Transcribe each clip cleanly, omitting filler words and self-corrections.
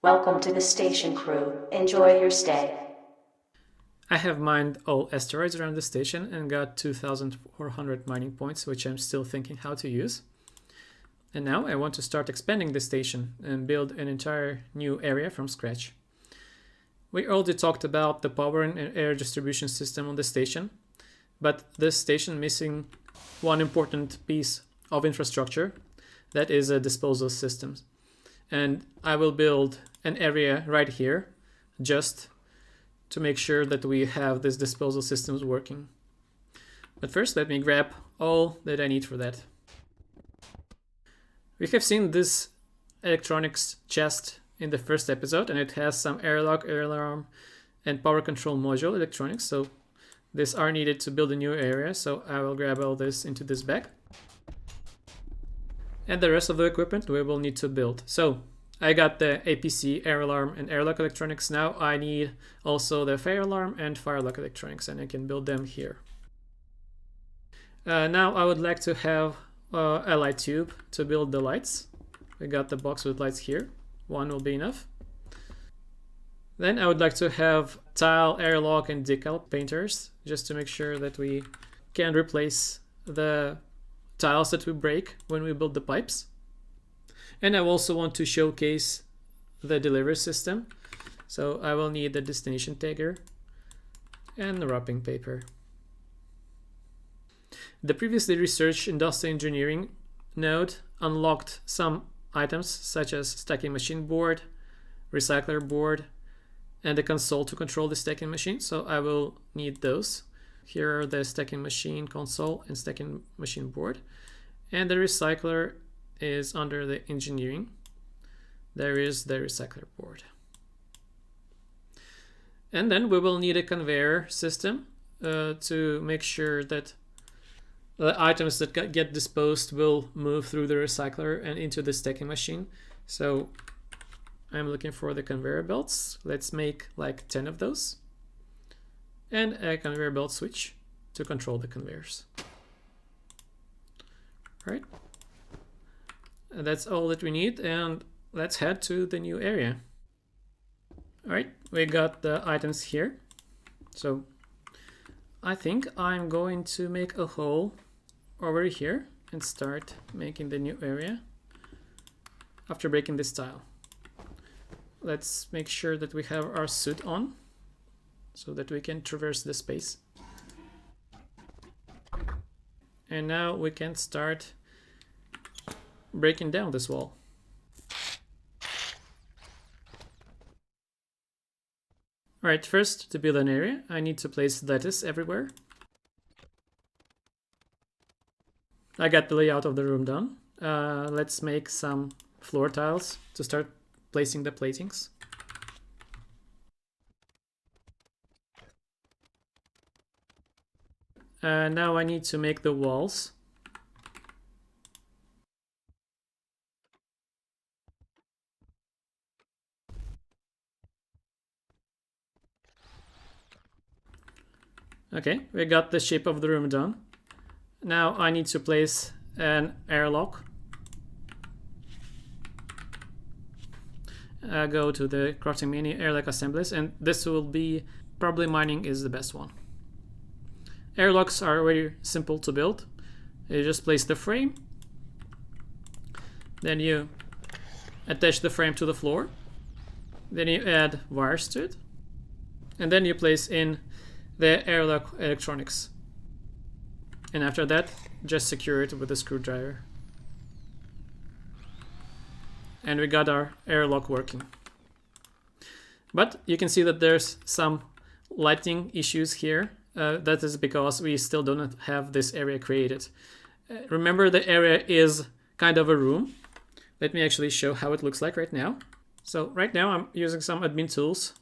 Welcome to the station, crew. Enjoy your stay. I have mined all asteroids around the station and got 2,400 mining points, which I'm still thinking how to use. And now I want to start expanding the station and build an entire new area from scratch. We already talked about the power and air distribution system on the station, but this station missing one important piece of infrastructure, that is a disposal system. And I will build an area right here just to make sure that we have this disposal systems working. But first, let me grab all that I need for that. We have seen this electronics chest in the first episode, and it has some airlock, air alarm, and power control module electronics. So these are needed to build a new area. So I will grab all this into this bag. And the rest of the equipment we will need to build. So I got the APC, air alarm, and airlock electronics. Now I need also the fire alarm and firelock electronics, and I can build them here. Now I would like to have a light tube to build the lights. We got the box with lights here. One will be enough. Then I would like to have tile, airlock, and decal painters, just to make sure that we can replace the tiles that we break when we build the pipes. And I also want to showcase the delivery system. So I will need the destination tagger and the wrapping paper. The previously researched industrial engineering node unlocked some items such as stacking machine board, recycler board, and a console to control the stacking machine. So I will need those. Here are the stacking machine console and stacking machine board. And the recycler is under the engineering. There is the recycler board. And then we will need a conveyor system to make sure that the items that get disposed will move through the recycler and into the stacking machine. So I'm looking for the conveyor belts. Let's make like 10 of those. And a conveyor belt switch to control the conveyors. All right. And that's all that we need, and let's head to the new area. All right, we got the items here. So I think I'm going to make a hole over here and start making the new area after breaking this tile. Let's make sure that we have our suit on so that we can traverse the space. And now we can start breaking down this wall. Alright, first, to build an area, I need to place lattice everywhere. I got the layout of the room done. Let's make some floor tiles to start placing the platings. Now I need to make the walls. Okay, we got the shape of the room done. Now I need to place an airlock. Go to the crafting menu, airlock assemblies, and this will be, probably mining is the best one. Airlocks are very simple to build. You just place the frame, then you attach the frame to the floor, then you add wires to it, and then you place in the airlock electronics. And after that, just secure it with a screwdriver. And we got our airlock working. But you can see that there's some lighting issues here. That is because we still don't have this area created. Remember, the area is kind of a room. Let me actually show how it looks like right now. So right now I'm using some admin tools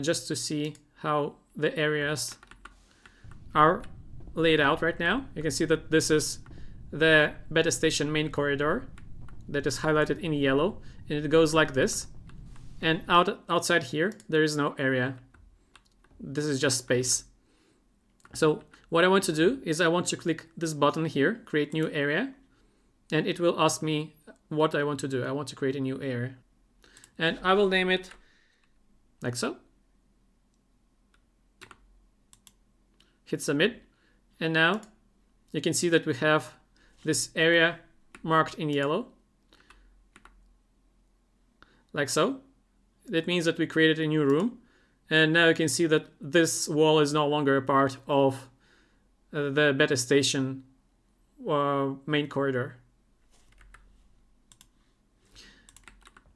just to see how the areas are laid out right now. You can see that this is the beta station main corridor that is highlighted in yellow, and it goes like this. And outside here, there is no area. This is just space. So what I want to do is I want to click this button here, create new area, and it will ask me what I want to do. I want to create a new area. And I will name it like so. Hit submit. And now you can see that we have this area marked in yellow. Like so. That means that we created a new room. And now you can see that this wall is no longer a part of the beta station main corridor.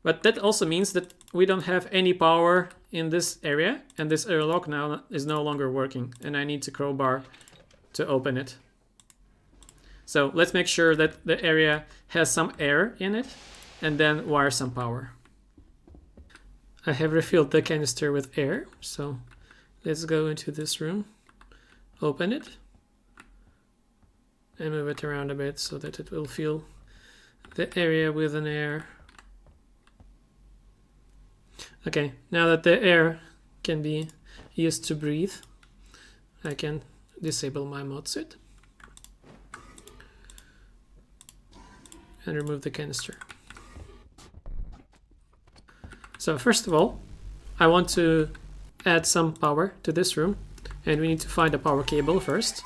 But that also means that we don't have any power in this area, and this airlock now is no longer working, and I need to crowbar to open it. So let's make sure that the area has some air in it, and then wire some power. I have refilled the canister with air, so let's go into this room, open it, and move it around a bit so that it will fill the area with an air. Okay, now that the air can be used to breathe, I can disable my mod suit and remove the canister. So first of all, I want to add some power to this room, and we need to find a power cable first.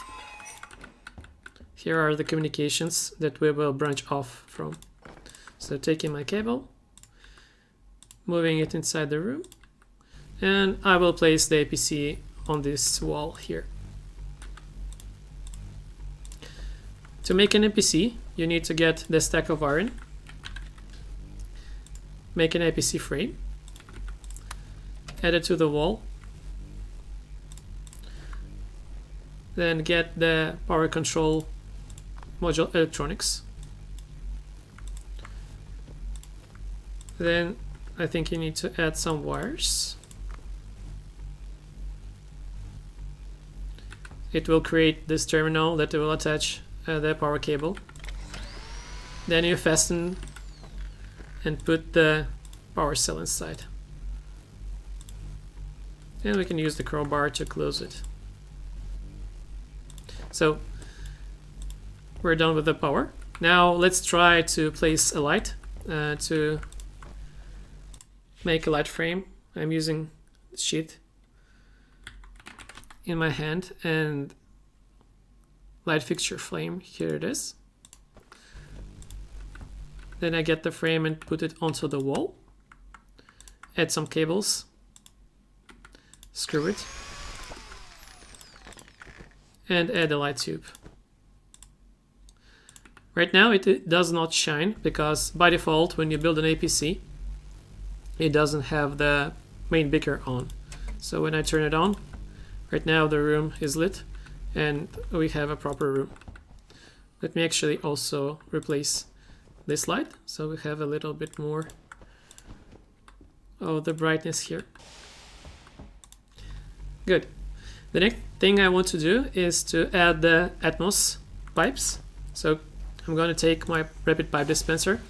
Here are the communications that we will branch off from. So taking my cable, moving it inside the room, and I will place the APC on this wall here. To make an APC, you need to get the stack of iron, make an APC frame, add it to the wall, then get the power control module electronics. Then I think you need to add some wires. It will create this terminal that will attach the power cable. Then you fasten and put the power cell inside. And we can use the crowbar to close it. So we're done with the power. Now let's try to place a light to make a light frame. I'm using sheet in my hand and light fixture flame. Here it is. Then I get the frame and put it onto the wall. Add some cables. Screw it. And add a light tube. Right now it does not shine because by default when you build an APC it doesn't have the main beaker on. So when I turn it on, right now the room is lit and we have a proper room. Let me actually also replace this light so we have a little bit more of the brightness here. Good. The next thing I want to do is to add the Atmos pipes. So I'm going to take my rapid pipe dispenser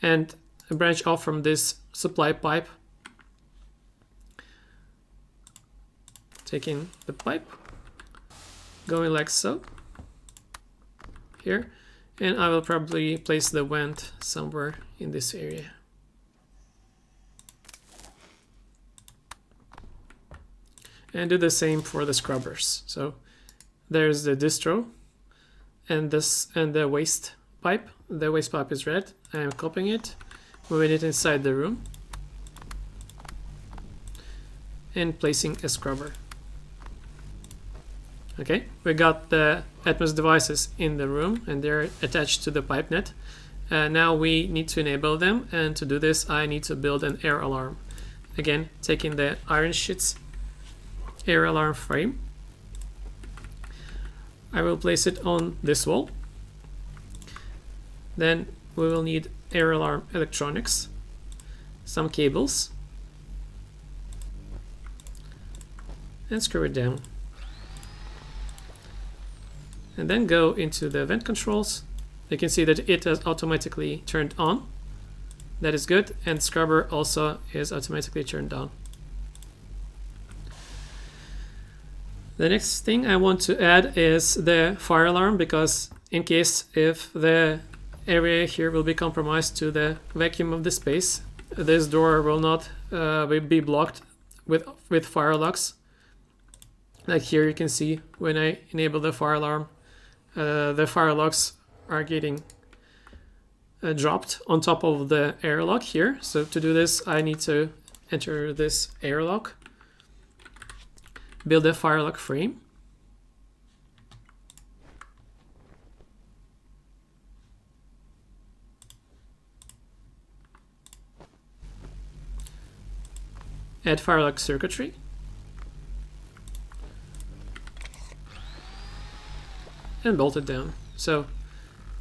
and branch off from this supply pipe, taking the pipe, going like so here, and I will probably place the vent somewhere in this area. And do the same for the scrubbers. So there's the distro and the waste pipe. The waste pipe is red. I am copying it, moving it inside the room, and placing a scrubber. Okay, we got the Atmos devices in the room and they're attached to the pipe net. Now we need to enable them, and to do this I need to build an air alarm. Again, taking the iron sheets air alarm frame, I will place it on this wall. Then we will need air alarm electronics, some cables, and screw it down. And then go into the vent controls. You can see that it has automatically turned on. That is good, and scrubber also is automatically turned on. The next thing I want to add is the fire alarm, because in case if the area here will be compromised to the vacuum of the space, this door will not be blocked with fire locks. Like here you can see when I enable the fire alarm, the fire locks are getting dropped on top of the airlock here. So to do this, I need to enter this airlock, build a fire lock frame, add fire lock circuitry, and bolt it down. So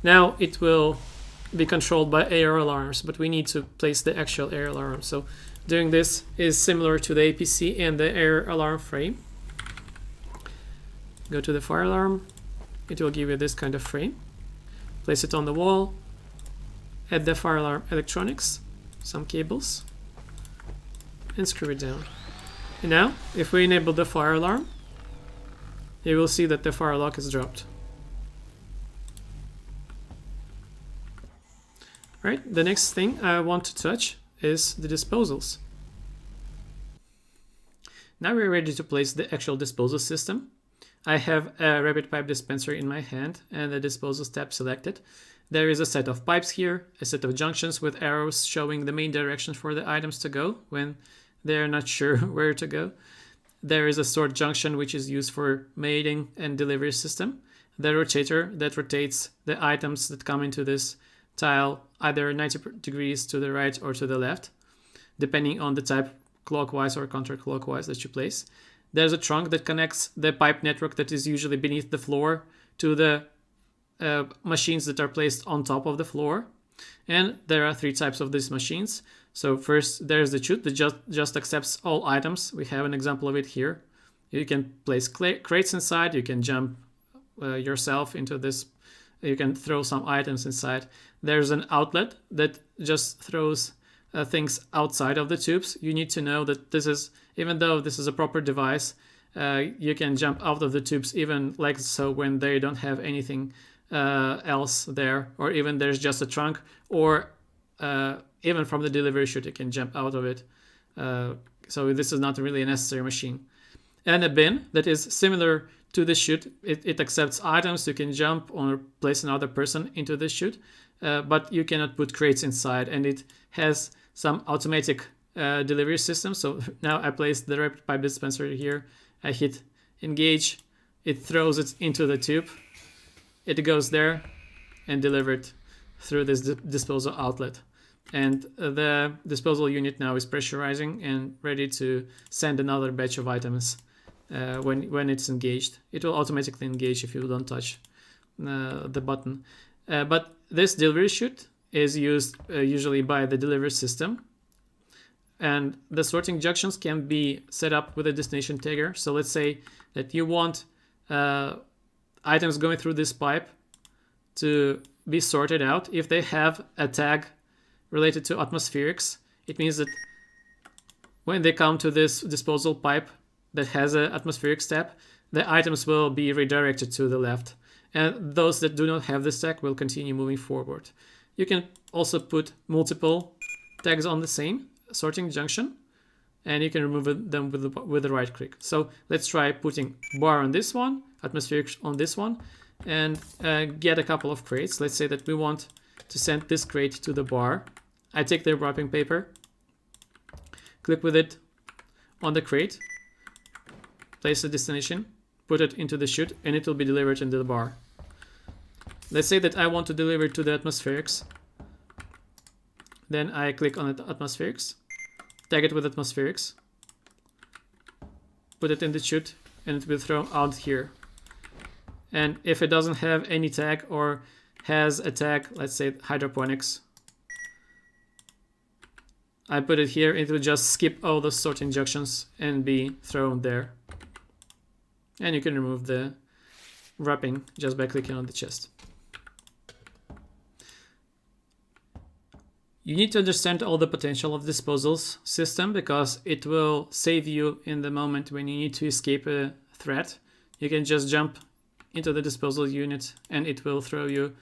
now it will be controlled by air alarms, but we need to place the actual air alarm. So doing this is similar to the APC and the air alarm frame. Go to the fire alarm, it will give you this kind of frame. Place it on the wall, add the fire alarm electronics, some cables, and screw it down. And now, if we enable the fire alarm, you will see that the fire lock is dropped. Right, the next thing I want to touch is the disposals. Now we're ready to place the actual disposal system. I have a rapid pipe dispenser in my hand and the disposals tab selected. There is a set of pipes here, a set of junctions with arrows showing the main direction for the items to go when they're not sure where to go. There is a sort junction which is used for mating and delivery system. The rotator that rotates the items that come into this tile either 90 degrees to the right or to the left, depending on the type, clockwise or counterclockwise, that you place. There's a trunk that connects the pipe network that is usually beneath the floor to the machines that are placed on top of the floor. And there are 3 types of these machines. So first there's the chute that just accepts all items. We have an example of it here. You can place crates inside, you can jump yourself into this, you can throw some items inside. There's an outlet that just throws things outside of the tubes. You need to know that this is, even though this is a proper device, you can jump out of the tubes even like so when they don't have anything else there, or even there's just a trunk, or even from the delivery chute you can jump out of it. So this is not really a necessary machine. And a bin that is similar to the chute. It accepts items. You can jump or place another person into the chute, but you cannot put crates inside, and it has some automatic delivery system. So now I placed the rapid pipe dispenser here. I hit engage. It throws it into the tube. It goes there and delivered through this disposal outlet. And the disposal unit now is pressurizing and ready to send another batch of items when it's engaged. It will automatically engage if you don't touch the button. But this delivery chute is used usually by the delivery system. And the sorting junctions can be set up with a destination tagger. So let's say that you want items going through this pipe to be sorted out. If they have a tag related to atmospherics, it means that when they come to this disposal pipe that has an atmospheric step, the items will be redirected to the left. And those that do not have this tag will continue moving forward. You can also put multiple tags on the same sorting junction, and you can remove them with the right click. So let's try putting bar on this one, atmospheric on this one, and get a couple of crates. Let's say that we want to send this crate to the bar. I take the wrapping paper, click with it on the crate, place the destination, put it into the chute, and it will be delivered into the bar. Let's say that I want to deliver to the atmospherics. Then I click on the atmospherics, tag it with atmospherics, put it in the chute, and it will throw out here. And if it doesn't have any tag or has a tag, let's say hydroponics, I put it here, it will just skip all the sorting junctions and be thrown there. And you can remove the wrapping just by clicking on the chest. You need to understand all the potential of disposals system because it will save you in the moment when you need to escape a threat. You can just jump into the disposal unit and it will throw you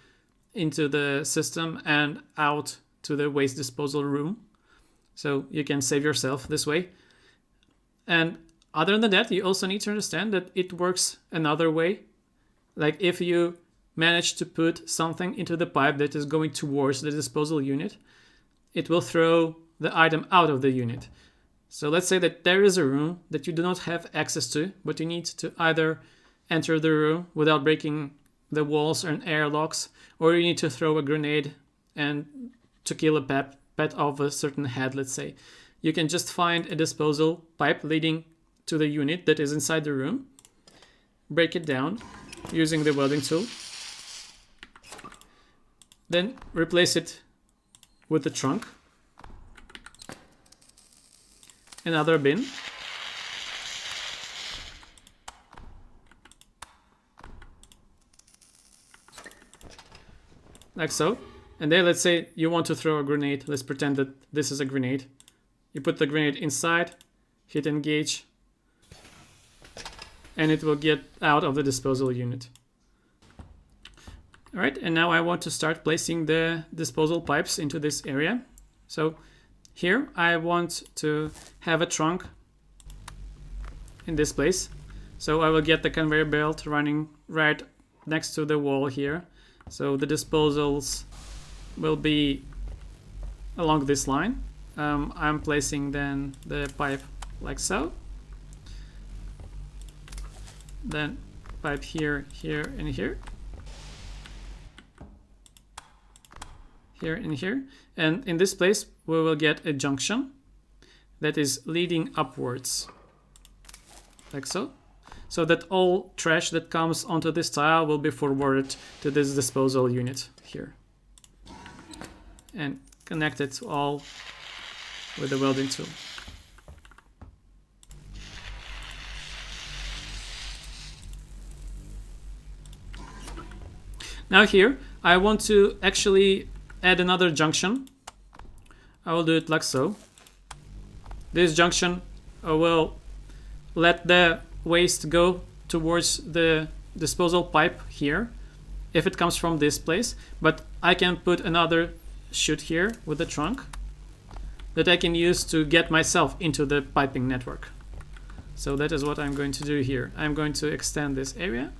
into the system and out to the waste disposal room. So you can save yourself this way. And other than that, you also need to understand that it works another way. Like if you manage to put something into the pipe that is going towards the disposal unit, it will throw the item out of the unit. So let's say that there is a room that you do not have access to, but you need to either enter the room without breaking the walls and airlocks, or you need to throw a grenade and to kill a pet of a certain head, let's say. You can just find a disposal pipe leading to the unit that is inside the room, break it down using the welding tool, then replace it with the trunk, another bin, like so. And then let's say you want to throw a grenade. Let's pretend that this is a grenade. You put the grenade inside, hit engage, and it will get out of the disposal unit. All right, and now I want to start placing the disposal pipes into this area. So here I want to have a trunk in this place. So I will get the conveyor belt running right next to the wall here. So the disposals will be along this line. I'm placing then the pipe like so. Then pipe here, here, and here. Here and here. And in this place, we will get a junction that is leading upwards, like so. So that all trash that comes onto this tile will be forwarded to this disposal unit here. And connect it all with the welding tool. Now here, I want to actually add another junction. I will do it like so. This junction will let the waste go towards the disposal pipe here, if it comes from this place, but I can put another chute here with the trunk that I can use to get myself into the piping network. So that is what I'm going to do here. I'm going to extend this area,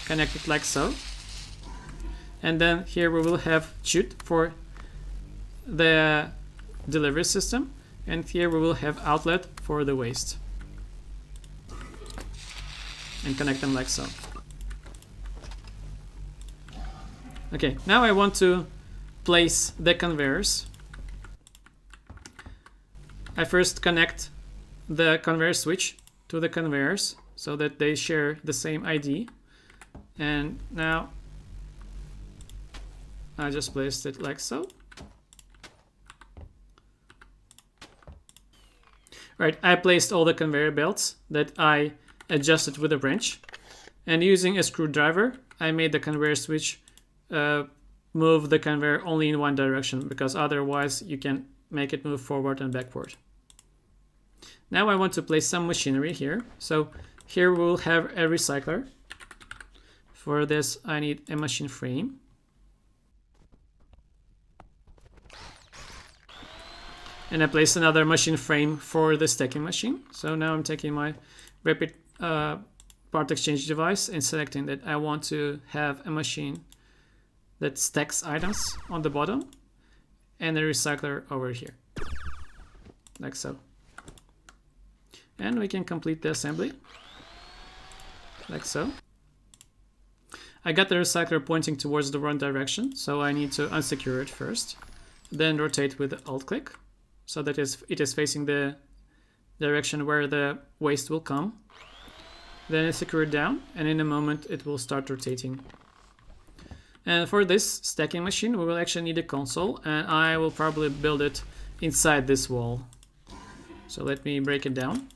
connect it like so, and then here we will have chute for the delivery system, and here we will have outlet for the waste, and connect them like so. Okay, now I want to place the conveyors. I first connect the conveyor switch to the conveyors so that they share the same ID. And now I just placed it like so. Right, I placed all the conveyor belts that I adjusted with a wrench, and using a screwdriver I made the conveyor switch move the conveyor only in one direction, because otherwise you can make it move forward and backward. Now I want to place some machinery here. So here we'll have a recycler. For this I need a machine frame. And I place another machine frame for the stacking machine. So now I'm taking my rapid part exchange device and selecting that I want to have a machine that stacks items on the bottom and a recycler over here, like so. And we can complete the assembly, like so. I got the recycler pointing towards the wrong direction, so I need to unsecure it first, then rotate with Alt click so that it is facing the direction where the waste will come. Then I secure it down, and in a moment it will start rotating. And for this stacking machine we will actually need a console, and I will probably build it inside this wall. So let me break it down.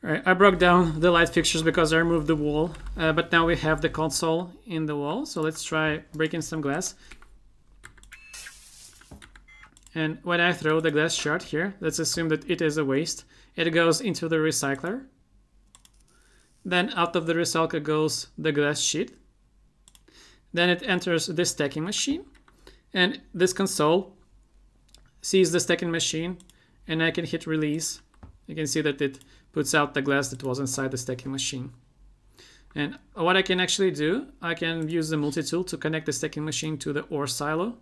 Alright, I broke down the light fixtures because I removed the wall, but now we have the console in the wall, so let's try breaking some glass. And when I throw the glass shard here, let's assume that it is a waste. It goes into the recycler. Then out of the recycler goes the glass sheet. Then it enters the stacking machine. And this console sees the stacking machine, and I can hit release. You can see that it puts out the glass that was inside the stacking machine. And what I can actually do, I can use the multi-tool to connect the stacking machine to the ore silo,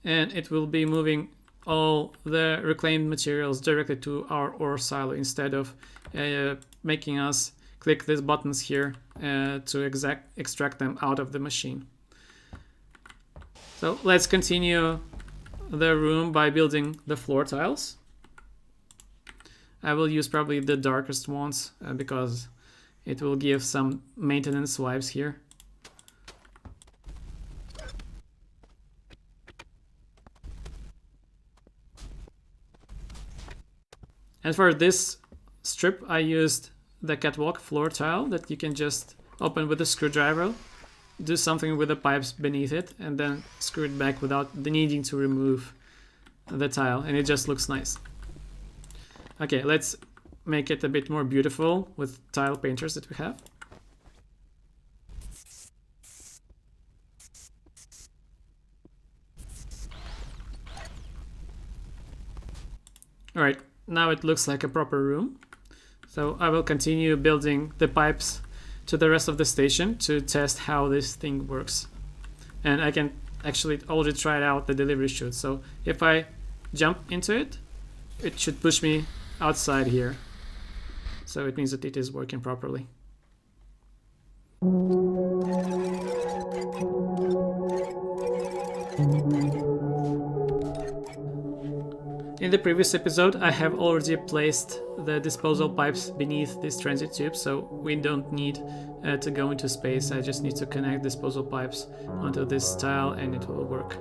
and it will be moving all the reclaimed materials directly to our ore silo instead of making us click these buttons here to extract them out of the machine. So let's continue the room by building the floor tiles. I will use probably the darkest ones because it will give some maintenance vibes here. And for this strip, I used the catwalk floor tile that you can just open with a screwdriver, do something with the pipes beneath it, and then screw it back without the needing to remove the tile, and it just looks nice. Okay, let's make it a bit more beautiful with tile painters that we have. Alright, now it looks like a proper room. So I will continue building the pipes to the rest of the station to test how this thing works. And I can actually already try out the delivery chute. So if I jump into it, it should push me outside here. So it means that it is working properly. In the previous episode, I have already placed the disposal pipes beneath this transit tube, so we don't need to go into space. I just need to connect disposal pipes onto this tile and it will work.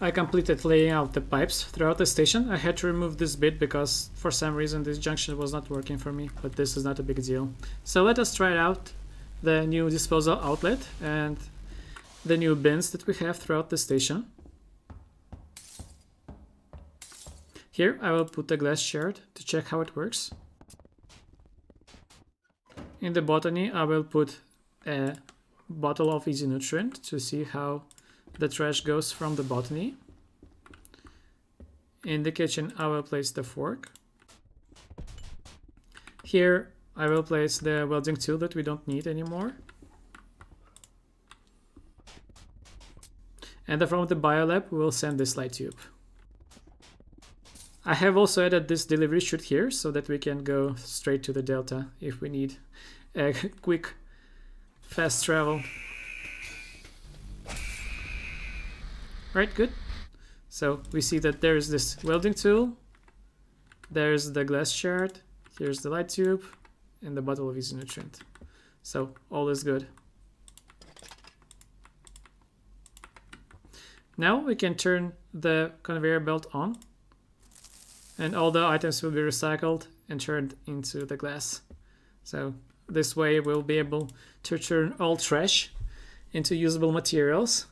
I completed laying out the pipes throughout the station. I had to remove this bit because for some reason this junction was not working for me, but this is not a big deal. So let us try out the new disposal outlet and the new bins that we have throughout the station. Here I will put the glass shard to check how it works. In the botany I will put a bottle of easy nutrient to see how the trash goes from the botany. In the kitchen I will place the fork. Here I will place the welding tool that we don't need anymore. And from the biolab we will send this light tube. I have also added this delivery chute here so that we can go straight to the delta if we need a quick, fast travel. Right, good. So we see that there's this welding tool, there's the glass shard, here's the light tube, and the bottle of easy nutrient. So all is good. Now we can turn the conveyor belt on, and all the items will be recycled and turned into the glass. So this way we'll be able to turn all trash into usable materials.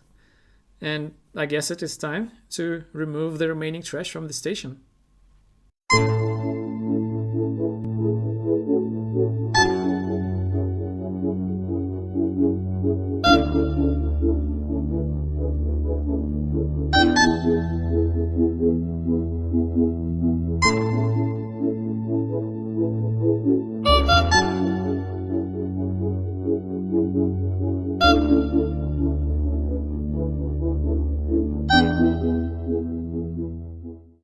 And I guess it is time to remove the remaining trash from the station.